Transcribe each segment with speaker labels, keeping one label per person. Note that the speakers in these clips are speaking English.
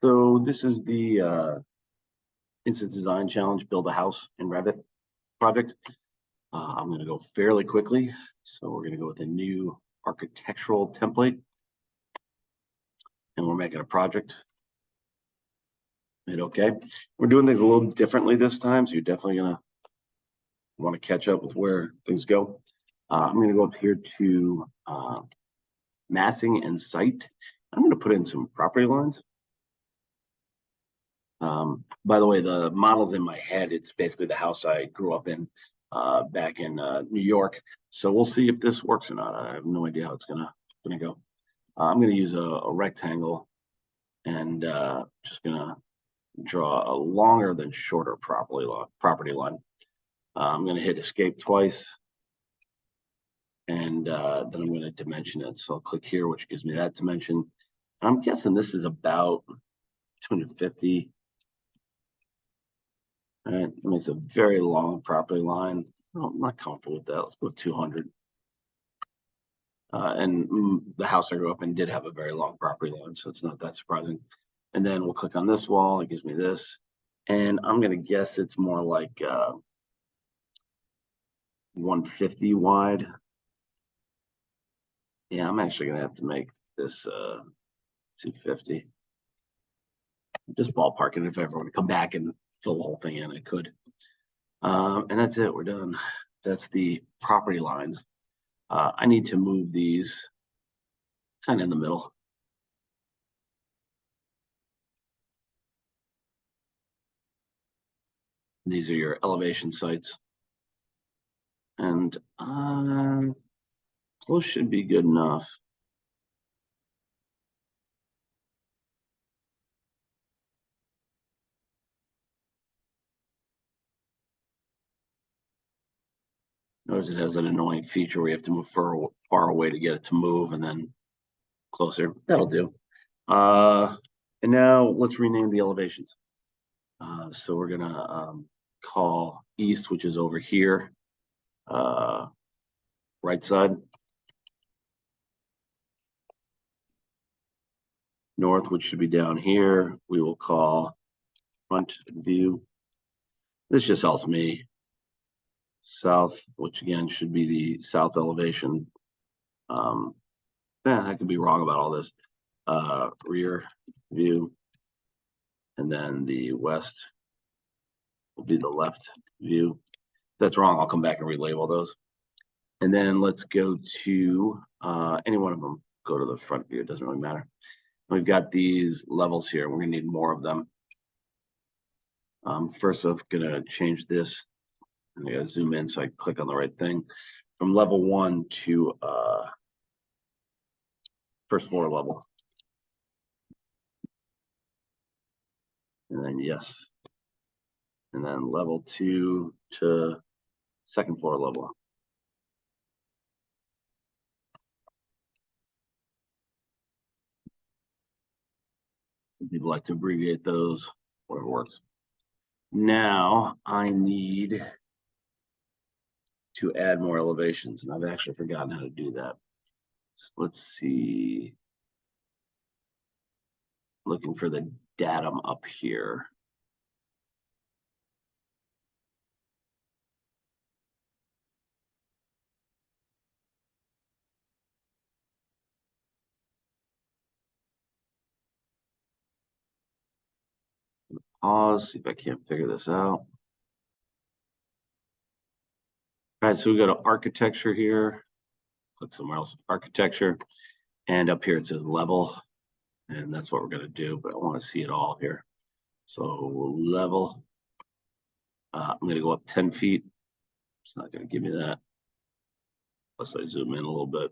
Speaker 1: So this is the Instant Design Challenge, Build a House in Revit project. I'm going to go fairly quickly. So we're going to go with a new architectural template. And we're making a project. Hit OK. We're doing things a little differently this time. So you're definitely going to want to catch up with where things go. I'm going to go up here to massing and site. I'm going to put in some property lines. By the way, the model's in my head. It's basically the house I grew up in back in New York. So we'll see if this works or not. I have no idea how it's gonna go. I'm gonna use a rectangle and just gonna draw a longer than shorter property line. I'm gonna hit escape twice, and then I'm gonna dimension it. So I'll click here, which gives me that dimension. I'm guessing this is about 250. All right, it makes a very long property line. Oh, I'm not comfortable with that. Let's go 200. And the house I grew up in did have a very long property line, so it's not that surprising. And then we'll click on this wall. It gives me this. And I'm going to guess it's more like 150 wide. Yeah, I'm actually going to have to make this 250. Just ballparking. If I ever want to come back and fill the whole thing in, I could. And that's it. We're done. That's the property lines. I need to move these kind of in the middle. These are your elevation sites. And close should be good enough. Notice it has an annoying feature where you have to move far away to get it to move and then closer. That'll do. And now let's rename the elevations. So we're gonna call east, which is over here, right side. North, which should be down here, we will call front view. This just helps me. South, which again should be the south elevation. I could be wrong about all this. Rear view, and then the west will be the left view. If that's wrong, I'll come back and relabel those. And then let's go to any one of them. Go to the front view. It doesn't really matter. We've got these levels here. We're gonna need more of them. First, I'm gonna change this. I gotta zoom in so I click on the right thing. From level 1 to first floor level. And then yes. And then level 2 to second floor level. Some people like to abbreviate those, whatever works. Now I need to add more elevations, and I've actually forgotten how to do that. So let's see. Looking for the datum up here. Pause, see if I can't figure this out. All right, so we go to architecture here. Click somewhere else, architecture. And up here it says level. And that's what we're going to do, but I want to see it all here. So we'll level. I'm going to go up 10 feet. It's not going to give me that. Unless I zoom in a little bit.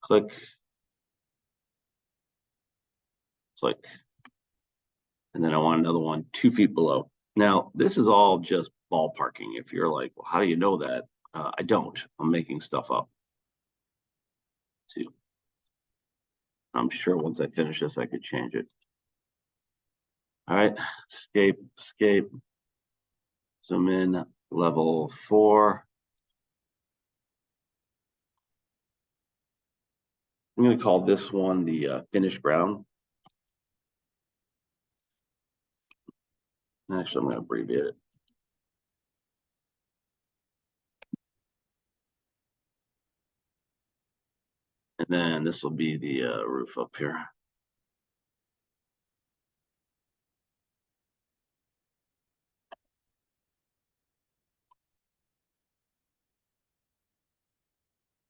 Speaker 1: Click. Click. And then I want another one 2 feet below. Now, this is all just ballparking. If you're like, well, how do you know that? I don't. I'm making stuff up. See, I'm sure once I finish this, I could change it. All right, escape, escape. Zoom in, level 4. I'm going to call this one the finished brown. Actually, I'm going to abbreviate it. And then this will be the roof up here.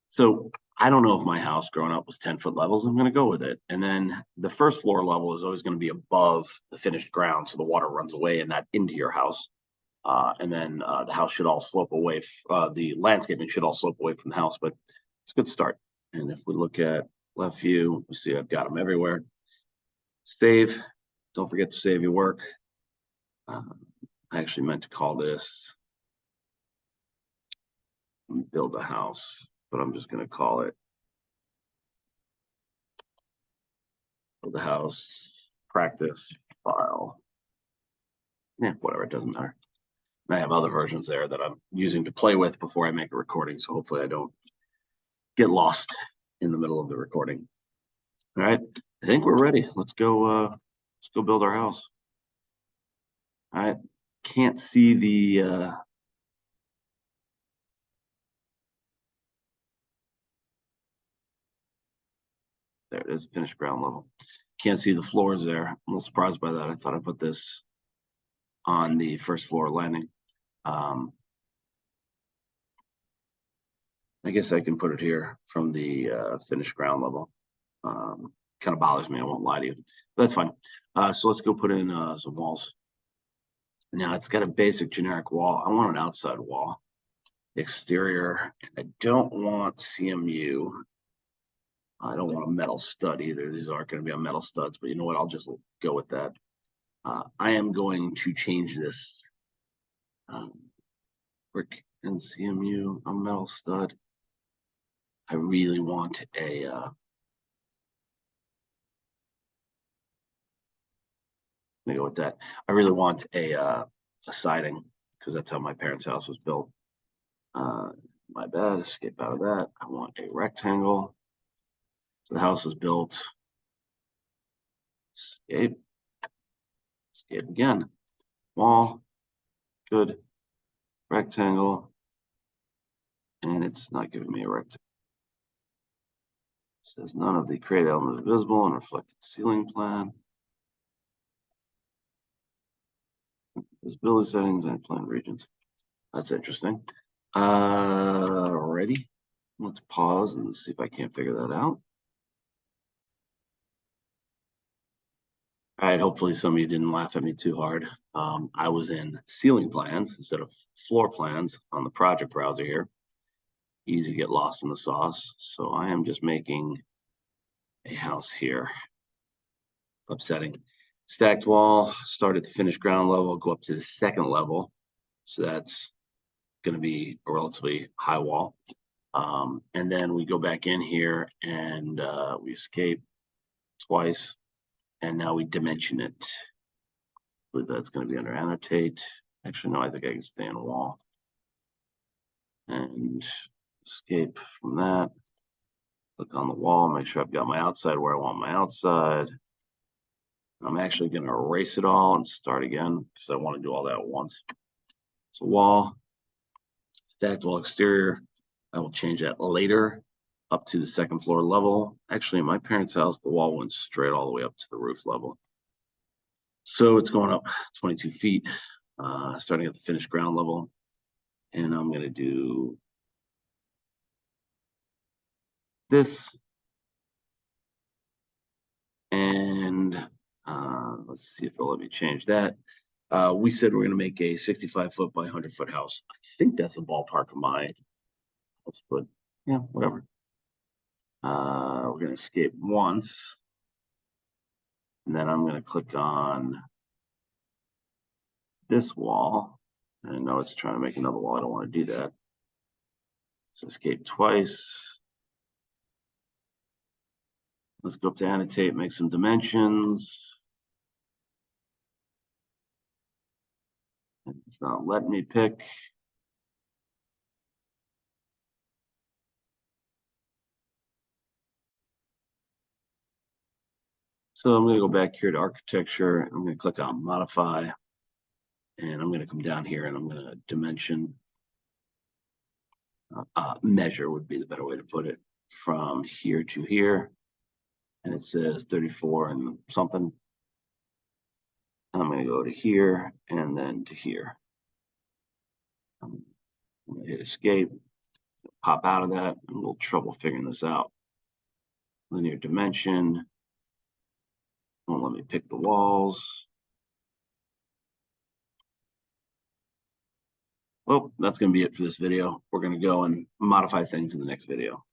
Speaker 1: So I don't know if my house growing up was 10-foot levels. I'm going to go with it. And then the first floor level is always going to be above the finished ground. So the water runs away and not into your house. And then the house should all slope away. The landscaping should all slope away from the house, but it's a good start. And if we look at left view, we see I've got them everywhere. Save. Don't forget to save your work. I actually meant to call this build a house, but I'm just going to call it build a house practice file. Yeah, whatever, it doesn't matter. And I have other versions there that I'm using to play with before I make a recording. So hopefully I don't get lost in the middle of the recording. All right, I think we're ready. Let's go build our house. All right, can't see the there it is, finished ground level. Can't see the floors there. I'm a little surprised by that. I thought I put this on the first floor landing. I guess I can put it here from the finished ground level. Kind of bothers me, I won't lie to you. But that's fine. So let's go put in some walls. Now it's got a basic generic wall. I want an outside wall. Exterior, I don't want CMU. I don't want a metal stud either. These aren't going to be on metal studs, but you know what? I'll just go with that. I am going to change this brick and CMU, a metal stud. I really want a let me go with that. I really want a siding because that's how my parents' house was built. My bad, escape out of that. I want a rectangle. So the house is built. Escape. Escape again. Wall. Good. Rectangle. And it's not giving me a rectangle. It says none of the create elements visible and reflected ceiling plan. Visibility settings and plan regions. That's interesting. Ready? Let's pause and see if I can't figure that out. All right, hopefully some of you didn't laugh at me too hard. I was in ceiling plans instead of floor plans on the project browser here. Easy to get lost in the sauce. So I am just making a house here. Upsetting. Stacked wall, start at the finished ground level, go up to the second level. So that's going to be a relatively high wall. And then we go back in here and we escape twice. And now we dimension it. I believe that's going to be under annotate. Actually, no, I think I can stay in wall. And escape from that. Click on the wall, make sure I've got my outside where I want my outside. I'm actually going to erase it all and start again because I want to do all that at once. So wall, stacked wall exterior. I will change that later up to the second floor level. Actually, in my parents' house, the wall went straight all the way up to the roof level. So it's going up 22 feet, starting at the finished ground level. And I'm going to do this. And let's see if it'll let me change that. We said we're going to make a 65-foot by 100-foot house. I think that's the ballpark of my house, but yeah, whatever. We're going to escape once. And then I'm going to click on this wall. And I know it's trying to make another wall. I don't want to do that. Let's escape twice. Let's go up to annotate, make some dimensions. It's not letting me pick. So I'm going to go back here to architecture. I'm going to click on modify. And I'm going to come down here and I'm going to dimension, measure would be the better way to put it, from here to here. And it says 34 and something. And I'm going to go to here and then to here. I'm going to hit escape, pop out of that. I'm a little trouble figuring this out. Linear dimension. Won't let me pick the walls. Well, that's going to be it for this video. We're going to go and modify things in the next video.